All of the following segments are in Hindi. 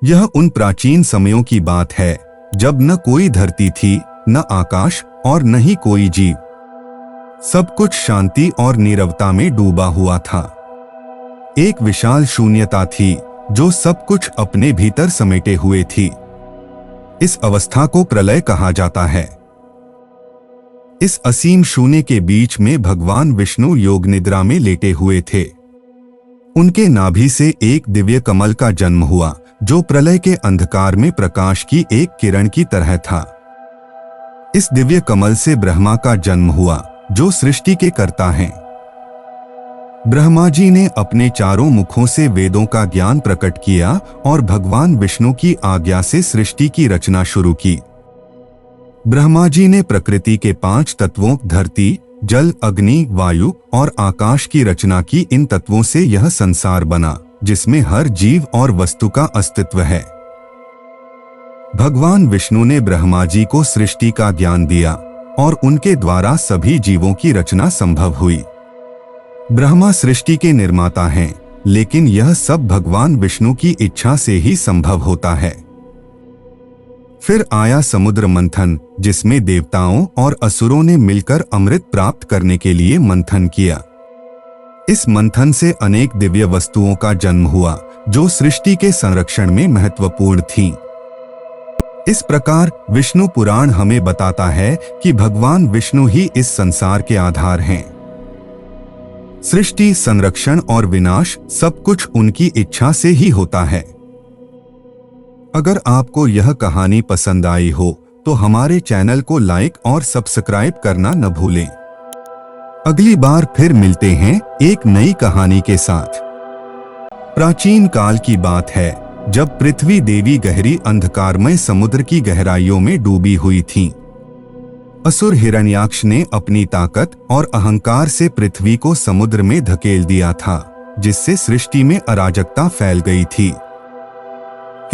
यह उन प्राचीन समयों की बात है जब न कोई धरती थी, न आकाश और न ही कोई जीव। सब कुछ शांति और नीरवता में डूबा हुआ था। एक विशाल शून्यता थी जो सब कुछ अपने भीतर समेटे हुए थी। इस अवस्था को प्रलय कहा जाता है। इस असीम शून्य के बीच में भगवान विष्णु योग निद्रा में लेटे हुए थे। उनके नाभि से एक दिव्य कमल का जन्म हुआ जो प्रलय के अंधकार में प्रकाश की एक किरण की तरह था। इस दिव्य कमल से ब्रह्मा का जन्म हुआ जो सृष्टि के कर्ता हैं। ब्रह्मा जी ने अपने चारों मुखों से वेदों का ज्ञान प्रकट किया और भगवान विष्णु की आज्ञा से सृष्टि की रचना शुरू की। ब्रह्मा जी ने प्रकृति के 5 तत्वों धरती, जल, अग्नि, वायु और आकाश की रचना की। इन तत्वों से यह संसार बना जिसमें हर जीव और वस्तु का अस्तित्व है। भगवान विष्णु ने ब्रह्मा जी को सृष्टि का ज्ञान दिया और उनके द्वारा सभी जीवों की रचना संभव हुई। ब्रह्मा सृष्टि के निर्माता हैं, लेकिन यह सब भगवान विष्णु की इच्छा से ही संभव होता है। फिर आया समुद्र मंथन, जिसमें देवताओं और असुरों ने मिलकर अमृत प्राप्त करने के लिए मंथन किया। इस मंथन से अनेक दिव्य वस्तुओं का जन्म हुआ जो सृष्टि के संरक्षण में महत्वपूर्ण थीं। इस प्रकार विष्णु पुराण हमें बताता है कि भगवान विष्णु ही इस संसार के आधार हैं। सृष्टि, संरक्षण और विनाश सब कुछ उनकी इच्छा से ही होता है। अगर आपको यह कहानी पसंद आई हो तो हमारे चैनल को लाइक और सब्सक्राइब करना न भूलें। अगली बार फिर मिलते हैं एक नई कहानी के साथ। प्राचीन काल की बात है जब पृथ्वी देवी गहरी अंधकारमय समुद्र की गहराइयों में डूबी हुई थीं। असुर हिरण्याक्ष ने अपनी ताकत और अहंकार से पृथ्वी को समुद्र में धकेल दिया था, जिससे सृष्टि में अराजकता फैल गई थी।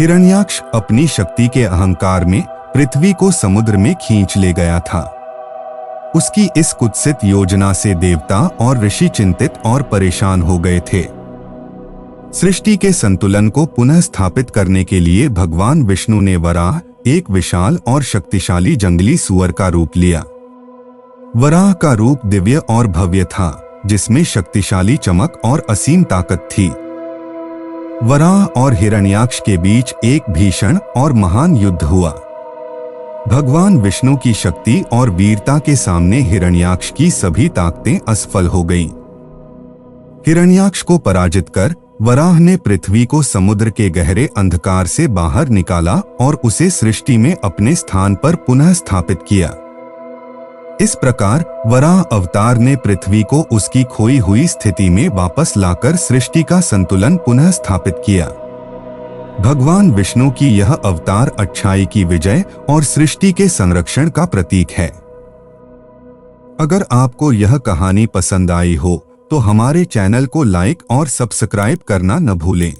हिरण्याक्ष अपनी शक्ति के अहंकार में पृथ्वी को समुद्र में खींच ले गया था। उसकी इस कुत्सित योजना से देवता और ऋषि चिंतित और परेशान हो गए थे। सृष्टि के संतुलन को पुनः स्थापित करने के लिए भगवान विष्णु ने वराह, एक विशाल और शक्तिशाली जंगली सुअर का रूप लिया। वराह का रूप दिव्य और भव्य था, जिसमें शक्तिशाली चमक और असीम ताकत थी। वराह और हिरण्याक्ष के बीच एक भीषण और महान युद्ध हुआ। भगवान विष्णु की शक्ति और वीरता के सामने हिरण्याक्ष की सभी ताकतें असफल हो गईं। हिरण्याक्ष को पराजित कर वराह ने पृथ्वी को समुद्र के गहरे अंधकार से बाहर निकाला और उसे सृष्टि में अपने स्थान पर पुनः स्थापित किया। इस प्रकार वराह अवतार ने पृथ्वी को उसकी खोई हुई स्थिति में वापस लाकर सृष्टि का संतुलन पुनः स्थापित किया। भगवान विष्णु की यह अवतार अच्छाई की विजय और सृष्टि के संरक्षण का प्रतीक है। अगर आपको यह कहानी पसंद आई हो तो हमारे चैनल को लाइक और सब्सक्राइब करना न भूलें।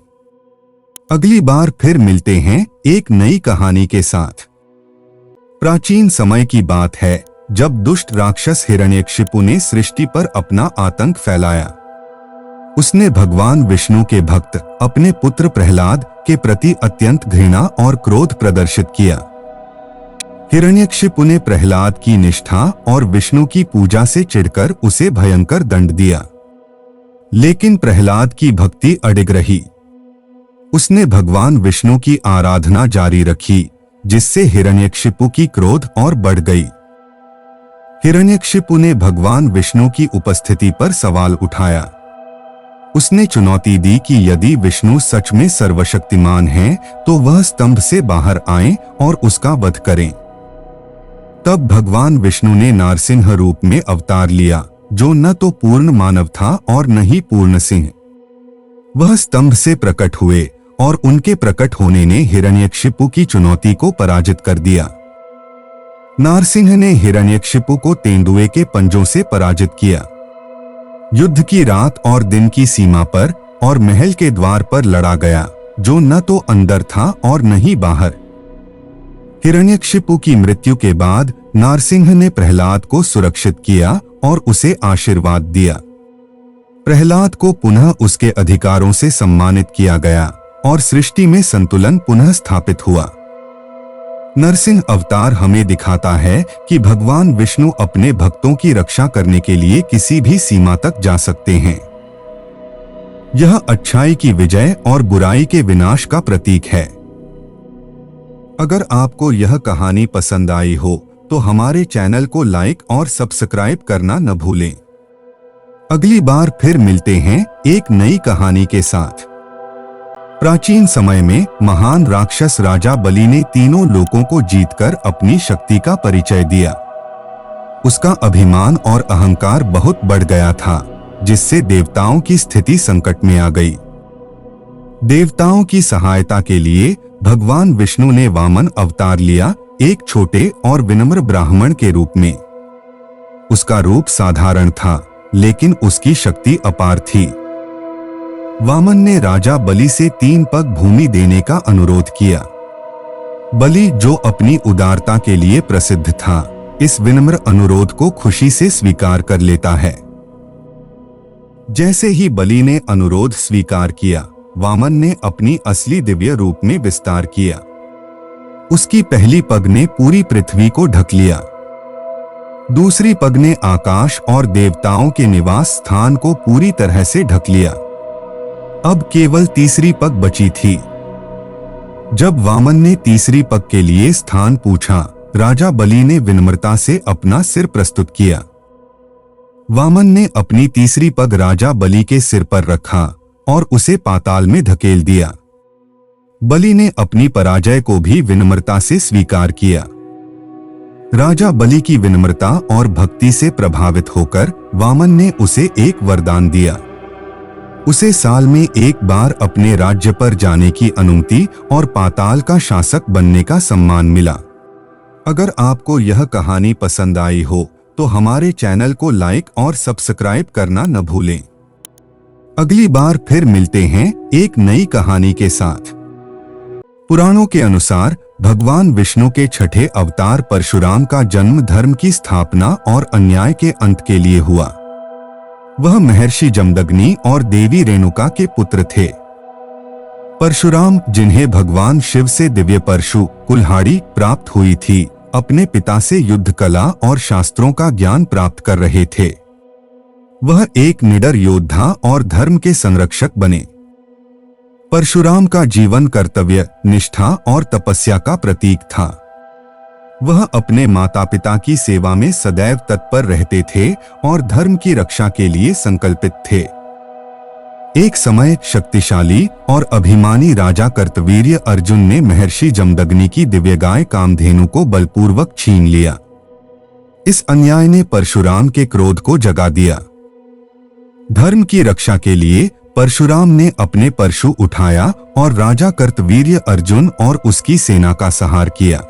अगली बार फिर मिलते हैं एक नई कहानी के साथ। प्राचीन समय की बात है जब दुष्ट राक्षस हिरण्यकशिपु ने सृष्टि पर अपना आतंक फैलाया। उसने भगवान विष्णु के भक्त अपने पुत्र प्रहलाद के प्रति अत्यंत घृणा और क्रोध प्रदर्शित किया। हिरण्यकशिपु ने प्रहलाद की निष्ठा और विष्णु की पूजा से चिढ़कर उसे भयंकर दंड दिया, लेकिन प्रहलाद की भक्ति अडिग रही। उसने भगवान विष्णु की आराधना जारी रखी, जिससे हिरण्यकशिपु की क्रोध और बढ़ गई। हिरण्यकशिपु ने भगवान विष्णु की उपस्थिति पर सवाल उठाया। उसने चुनौती दी कि यदि विष्णु सच में सर्वशक्तिमान हैं, तो वह स्तंभ से बाहर आएं और उसका वध करें। तब भगवान विष्णु ने नारसिंह रूप में अवतार लिया, जो न तो पूर्ण मानव था और न ही पूर्ण सिंह। वह स्तंभ से प्रकट हुए और उनके प्रकट होने ने हिरण्यकशिपु की चुनौती को पराजित कर दिया। नारसिंह ने हिरण्यकशिपु को तेंदुए के पंजों से पराजित किया। युद्ध की रात और दिन की सीमा पर और महल के द्वार पर लड़ा गया, जो न तो अंदर था और न ही बाहर। हिरण्यकशिपु की मृत्यु के बाद नारसिंह ने प्रहलाद को सुरक्षित किया और उसे आशीर्वाद दिया। प्रहलाद को पुनः उसके अधिकारों से सम्मानित किया गया और सृष्टि में संतुलन पुनः स्थापित हुआ। नरसिंह अवतार हमें दिखाता है कि भगवान विष्णु अपने भक्तों की रक्षा करने के लिए किसी भी सीमा तक जा सकते हैं। यह अच्छाई की विजय और बुराई के विनाश का प्रतीक है। अगर आपको यह कहानी पसंद आई हो तो हमारे चैनल को लाइक और सब्सक्राइब करना न भूलें। अगली बार फिर मिलते हैं एक नई कहानी के साथ। प्राचीन समय में महान राक्षस राजा बलि ने तीनों लोकों को जीतकर अपनी शक्ति का परिचय दिया। उसका अभिमान और अहंकार बहुत बढ़ गया था, जिससे देवताओं की स्थिति संकट में आ गई। देवताओं की सहायता के लिए भगवान विष्णु ने वामन अवतार लिया, एक छोटे और विनम्र ब्राह्मण के रूप में। उसका रूप साधारण था, लेकिन उसकी शक्ति अपार थी। वामन ने राजा बलि से 3 पग भूमि देने का अनुरोध किया। बलि, जो अपनी उदारता के लिए प्रसिद्ध था, इस विनम्र अनुरोध को खुशी से स्वीकार कर लेता है। जैसे ही बलि ने अनुरोध स्वीकार किया, वामन ने अपनी असली दिव्य रूप में विस्तार किया। उसकी पहली पग ने पूरी पृथ्वी को ढक लिया। दूसरी पग ने आकाश और देवताओं के निवास स्थान को पूरी तरह से ढक लिया। अब केवल तीसरी पग बची थी। जब वामन ने तीसरी पग के लिए स्थान पूछा, राजा बलि ने विनम्रता से अपना सिर प्रस्तुत किया। वामन ने अपनी तीसरी पग राजा बलि के सिर पर रखा और उसे पाताल में धकेल दिया। बलि ने अपनी पराजय को भी विनम्रता से स्वीकार किया। राजा बलि की विनम्रता और भक्ति से प्रभावित होकर वामन ने उसे एक वरदान दिया। उसे साल में एक बार अपने राज्य पर जाने की अनुमति और पाताल का शासक बनने का सम्मान मिला। अगर आपको यह कहानी पसंद आई हो तो हमारे चैनल को लाइक और सब्सक्राइब करना न भूलें। अगली बार फिर मिलते हैं एक नई कहानी के साथ। पुराणों के अनुसार भगवान विष्णु के छठे अवतार परशुराम का जन्म धर्म की स्थापना और अन्याय के अंत के लिए हुआ। वह महर्षि जमदग्नि और देवी रेणुका के पुत्र थे। परशुराम, जिन्हें भगवान शिव से दिव्य परशु कुल्हाड़ी प्राप्त हुई थी, अपने पिता से युद्ध कला और शास्त्रों का ज्ञान प्राप्त कर रहे थे। वह एक निडर योद्धा और धर्म के संरक्षक बने। परशुराम का जीवन कर्तव्य, निष्ठा और तपस्या का प्रतीक था। वह अपने माता पिता की सेवा में सदैव तत्पर रहते थे और धर्म की रक्षा के लिए संकल्पित थे। एक समय शक्तिशाली और अभिमानी राजा कार्तवीर्य अर्जुन ने महर्षि जमदग्नि की दिव्य गाय कामधेनु को बलपूर्वक छीन लिया। इस अन्याय ने परशुराम के क्रोध को जगा दिया। धर्म की रक्षा के लिए परशुराम ने अपने परशु उठाया और राजा कार्तवीर्य अर्जुन और उसकी सेना का संहार किया।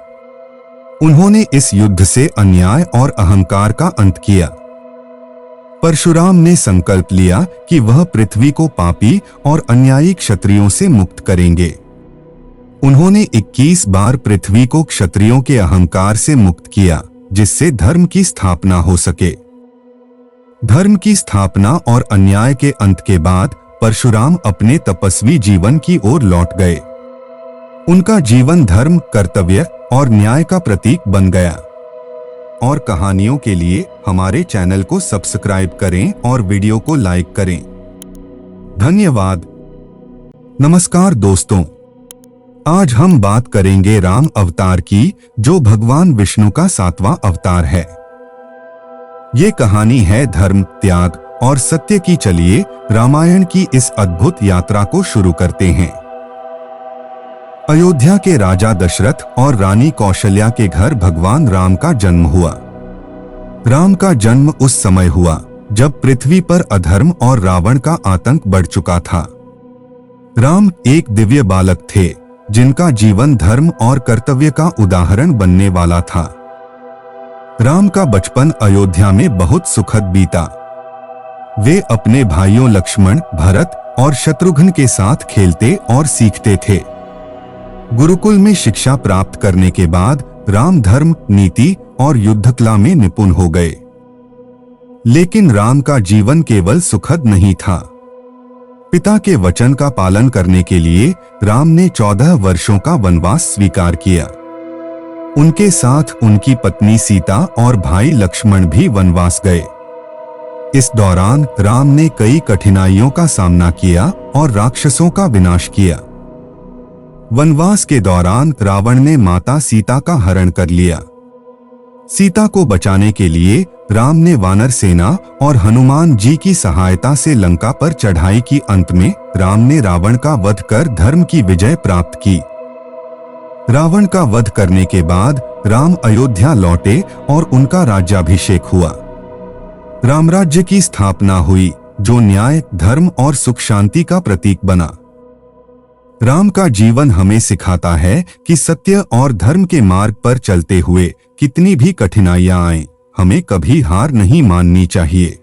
उन्होंने इस युद्ध से अन्याय और अहंकार का अंत किया। परशुराम ने संकल्प लिया कि वह पृथ्वी को पापी और अन्यायी क्षत्रियों से मुक्त करेंगे। उन्होंने 21 बार पृथ्वी को क्षत्रियों के अहंकार से मुक्त किया, जिससे धर्म की स्थापना हो सके। धर्म की स्थापना और अन्याय के अंत के बाद परशुराम अपने तपस्वी जीवन की ओर लौट गए। उनका जीवन धर्म, कर्तव्य और न्याय का प्रतीक बन गया। और कहानियों के लिए हमारे चैनल को सब्सक्राइब करें और वीडियो को लाइक करें। धन्यवाद। नमस्कार दोस्तों, आज हम बात करेंगे राम अवतार की, जो भगवान विष्णु का 7वां अवतार है। ये कहानी है धर्म, त्याग और सत्य की। चलिए रामायण की इस अद्भुत यात्रा को शुरू करते हैं। अयोध्या के राजा दशरथ और रानी कौशल्या के घर भगवान राम का जन्म हुआ। राम का जन्म उस समय हुआ जब पृथ्वी पर अधर्म और रावण का आतंक बढ़ चुका था। राम एक दिव्य बालक थे, जिनका जीवन धर्म और कर्तव्य का उदाहरण बनने वाला था। राम का बचपन अयोध्या में बहुत सुखद बीता। वे अपने भाइयों लक्ष्मण, भरत और शत्रुघ्न के साथ खेलते और सीखते थे। गुरुकुल में शिक्षा प्राप्त करने के बाद राम धर्म, नीति और युद्ध कला में निपुण हो गए। लेकिन राम का जीवन केवल सुखद नहीं था। पिता के वचन का पालन करने के लिए राम ने 14 वर्षों का वनवास स्वीकार किया। उनके साथ उनकी पत्नी सीता और भाई लक्ष्मण भी वनवास गए। इस दौरान राम ने कई कठिनाइयों का सामना किया और राक्षसों का विनाश किया। वनवास के दौरान रावण ने माता सीता का हरण कर लिया। सीता को बचाने के लिए राम ने वानर सेना और हनुमान जी की सहायता से लंका पर चढ़ाई की। अंत में राम ने रावण का वध कर धर्म की विजय प्राप्त की। रावण का वध करने के बाद राम अयोध्या लौटे और उनका राज्याभिषेक हुआ। रामराज्य की स्थापना हुई, जो न्याय, धर्म और सुख शांति का प्रतीक बना। राम का जीवन हमें सिखाता है कि सत्य और धर्म के मार्ग पर चलते हुए कितनी भी कठिनाइयां आएं, हमें कभी हार नहीं माननी चाहिए।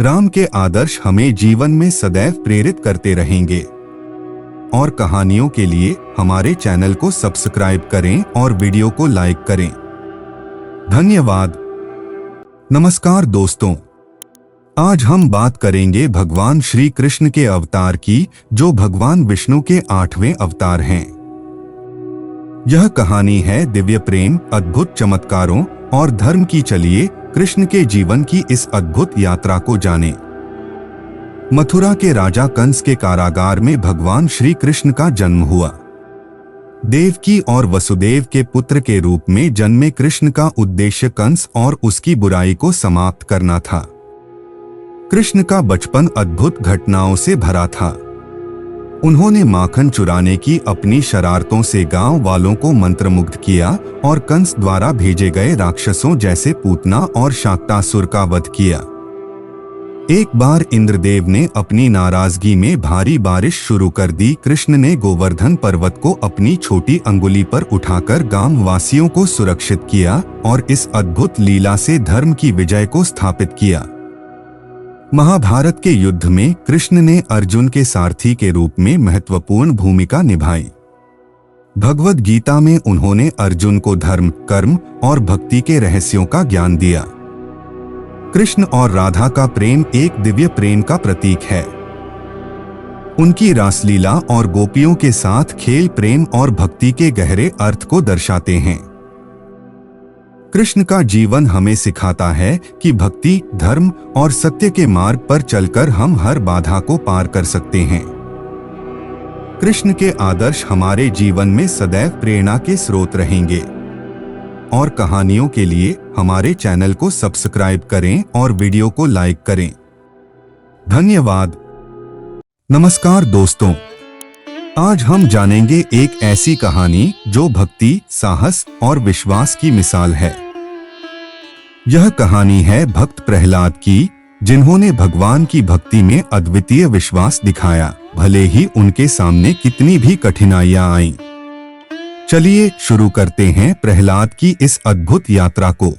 राम के आदर्श हमें जीवन में सदैव प्रेरित करते रहेंगे। और कहानियों के लिए हमारे चैनल को सब्सक्राइब करें और वीडियो को लाइक करें। धन्यवाद। नमस्कार दोस्तों, आज हम बात करेंगे भगवान श्री कृष्ण के अवतार की, जो भगवान विष्णु के 8वें अवतार हैं। यह कहानी है दिव्य प्रेम, अद्भुत चमत्कारों और धर्म की। चलिए कृष्ण के जीवन की इस अद्भुत यात्रा को जानें। मथुरा के राजा कंस के कारागार में भगवान श्री कृष्ण का जन्म हुआ। देवकी और वसुदेव के पुत्र के रूप में जन्मे कृष्ण का उद्देश्य कंस और उसकी बुराई को समाप्त करना था। कृष्ण का बचपन अद्भुत घटनाओं से भरा था। उन्होंने माखन चुराने की अपनी शरारतों से गांव वालों को मंत्रमुग्ध किया और कंस द्वारा भेजे गए राक्षसों जैसे पूतना और शाक्तासुर का वध किया। एक बार इंद्रदेव ने अपनी नाराजगी में भारी बारिश शुरू कर दी। कृष्ण ने गोवर्धन पर्वत को अपनी छोटी अंगुली पर उठाकर गांव वासियों को सुरक्षित किया और इस अद्भुत लीला से धर्म की विजय को स्थापित किया। महाभारत के युद्ध में कृष्ण ने अर्जुन के सारथी के रूप में महत्वपूर्ण भूमिका निभाई। भगवद गीता में उन्होंने अर्जुन को धर्म, कर्म और भक्ति के रहस्यों का ज्ञान दिया। कृष्ण और राधा का प्रेम एक दिव्य प्रेम का प्रतीक है। उनकी रासलीला और गोपियों के साथ खेल प्रेम और भक्ति के गहरे अर्थ को दर्शाते हैं। कृष्ण का जीवन हमें सिखाता है कि भक्ति, धर्म और सत्य के मार्ग पर चलकर हम हर बाधा को पार कर सकते हैं। कृष्ण के आदर्श हमारे जीवन में सदैव प्रेरणा के स्रोत रहेंगे। और कहानियों के लिए हमारे चैनल को सब्सक्राइब करें और वीडियो को लाइक करें। धन्यवाद। नमस्कार दोस्तों, आज हम जानेंगे एक ऐसी कहानी जो भक्ति, साहस और विश्वास की मिसाल है। यह कहानी है भक्त प्रहलाद की, जिन्होंने भगवान की भक्ति में अद्वितीय विश्वास दिखाया, भले ही उनके सामने कितनी भी कठिनाइयां आईं। चलिए शुरू करते हैं प्रहलाद की इस अद्भुत यात्रा को।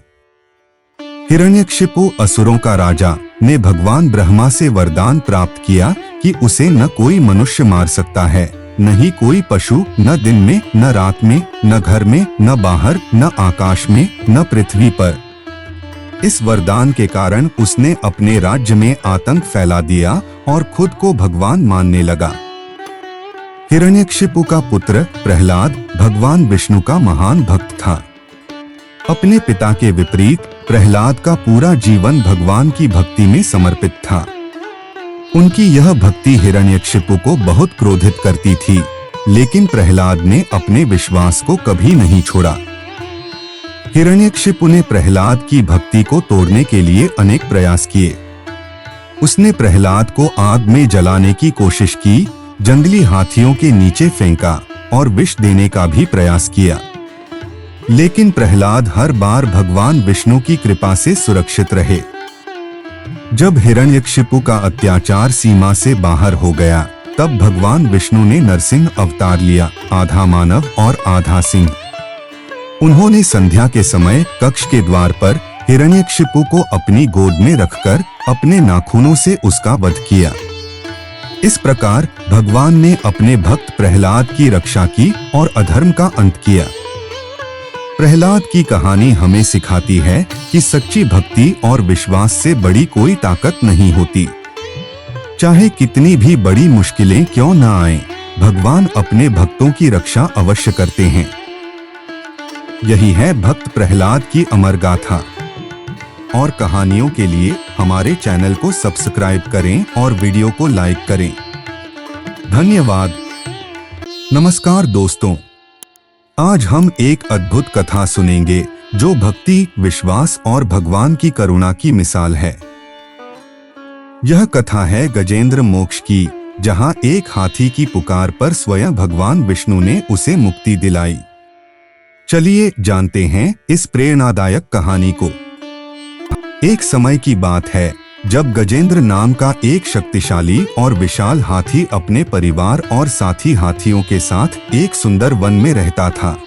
हिरण्यकशिपु, असुरों का राजा, ने भगवान ब्रह्मा से वरदान प्राप्त किया कि उसे न कोई मनुष्य मार सकता है, न ही कोई पशु, न दिन में, न रात में, न घर में, न बाहर, न आकाश में, न पृथ्वी पर। इस वरदान के कारण उसने अपने राज्य में आतंक फैला दिया और खुद को भगवान मानने लगा। हिरण्यकशिपु का पुत्र प्रहलाद भगवान विष्णु का महान भक्त था। अपने पिता के विपरीत प्रहलाद का पूरा जीवन भगवान की भक्ति में समर्पित था। उनकी यह भक्ति हिरण्यकशिपु को बहुत क्रोधित करती थी, लेकिन प्रहलाद ने अपने विश्वास को कभी नहीं छोड़ा। हिरण्यकशिपु ने प्रहलाद की भक्ति को तोड़ने के लिए अनेक प्रयास किए। उसने प्रहलाद को आग में जलाने की कोशिश की, जंगली हाथियों के नीचे फेंका और विष देने का भी प्रयास किया, लेकिन प्रहलाद हर बार भगवान विष्णु की कृपा से सुरक्षित रहे। जब हिरण्यकशिपु का अत्याचार सीमा से बाहर हो गया, तब भगवान विष्णु ने नरसिंह अवतार लिया, आधा मानव और आधा सिंह। उन्होंने संध्या के समय कक्ष के द्वार पर हिरण्यकशिपु को अपनी गोद में रखकर अपने नाखूनों से उसका वध किया। इस प्रकार भगवान ने अपने भक्त प्रहलाद की रक्षा की और अधर्म का अंत किया। प्रहलाद की कहानी हमें सिखाती है कि सच्ची भक्ति और विश्वास से बड़ी कोई ताकत नहीं होती। चाहे कितनी भी बड़ी मुश्किलें क्यों न आएं, भगवान अपने भक्तों की रक्षा अवश्य करते हैं। यही है भक्त प्रहलाद की अमर गाथा। और कहानियों के लिए हमारे चैनल को सब्सक्राइब करें और वीडियो को लाइक करें। धन्यवाद। नमस्कार दोस्तों, आज हम एक अद्भुत कथा सुनेंगे जो भक्ति, विश्वास और भगवान की करुणा की मिसाल है। यह कथा है गजेंद्र मोक्ष की, जहां एक हाथी की पुकार पर स्वयं भगवान विष्णु ने उसे मुक्ति दिलाई। चलिए जानते हैं इस प्रेरणादायक कहानी को। एक समय की बात है जब गजेंद्र नाम का एक शक्तिशाली और विशाल हाथी अपने परिवार और साथी हाथियों के साथ एक सुंदर वन में रहता था।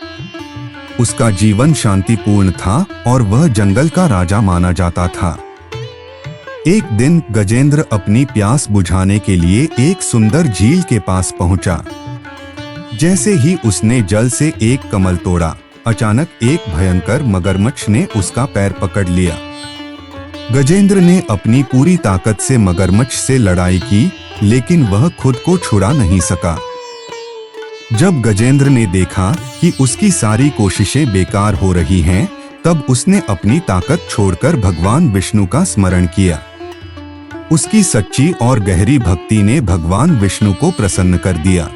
उसका जीवन शांतिपूर्ण था और वह जंगल का राजा माना जाता था। एक दिन गजेंद्र अपनी प्यास बुझाने के लिए एक सुंदर झील के पास पहुंचा। जैसे ही उसने जल से एक कमल तोड़ा, अचानक एक भयंकर मगरमच्छ ने उसका पैर पकड़ लिया। गजेंद्र ने अपनी पूरी ताकत से मगरमच्छ से लड़ाई की, लेकिन वह खुद को छुड़ा नहीं सका। जब गजेंद्र ने देखा कि उसकी सारी कोशिशें बेकार हो रही हैं, तब उसने अपनी ताकत छोड़कर भगवान विष्णु का स्मरण किया। उसकी सच्ची और गहरी भक्ति ने भगवान विष्णु को प्रसन्न कर दिया।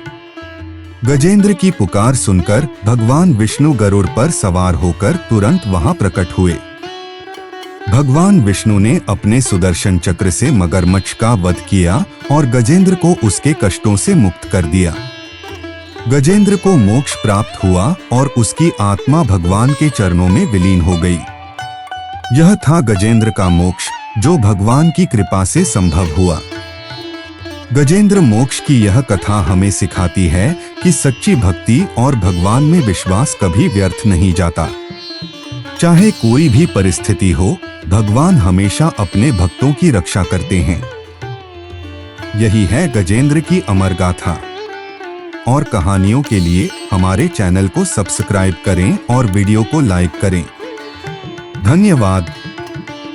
गजेंद्र की पुकार सुनकर भगवान विष्णु गरुड़ पर सवार होकर तुरंत वहां प्रकट हुए। भगवान विष्णु ने अपने सुदर्शन चक्र से मगरमच्छ का वध किया और गजेंद्र को उसके कष्टों से मुक्त कर दिया। गजेंद्र को मोक्ष प्राप्त हुआ और उसकी आत्मा भगवान के चरणों में विलीन हो गई। यह था गजेंद्र का मोक्ष, जो भगवान की कृपा से संभव हुआ। गजेंद्र मोक्ष की यह कथा हमें सिखाती है कि सच्ची भक्ति और भगवान में विश्वास कभी व्यर्थ नहीं जाता। चाहे कोई भी परिस्थिति हो, भगवान हमेशा अपने भक्तों की रक्षा करते हैं। यही है गजेंद्र की अमर गाथा। और कहानियों के लिए हमारे चैनल को सब्सक्राइब करें और वीडियो को लाइक करें। धन्यवाद।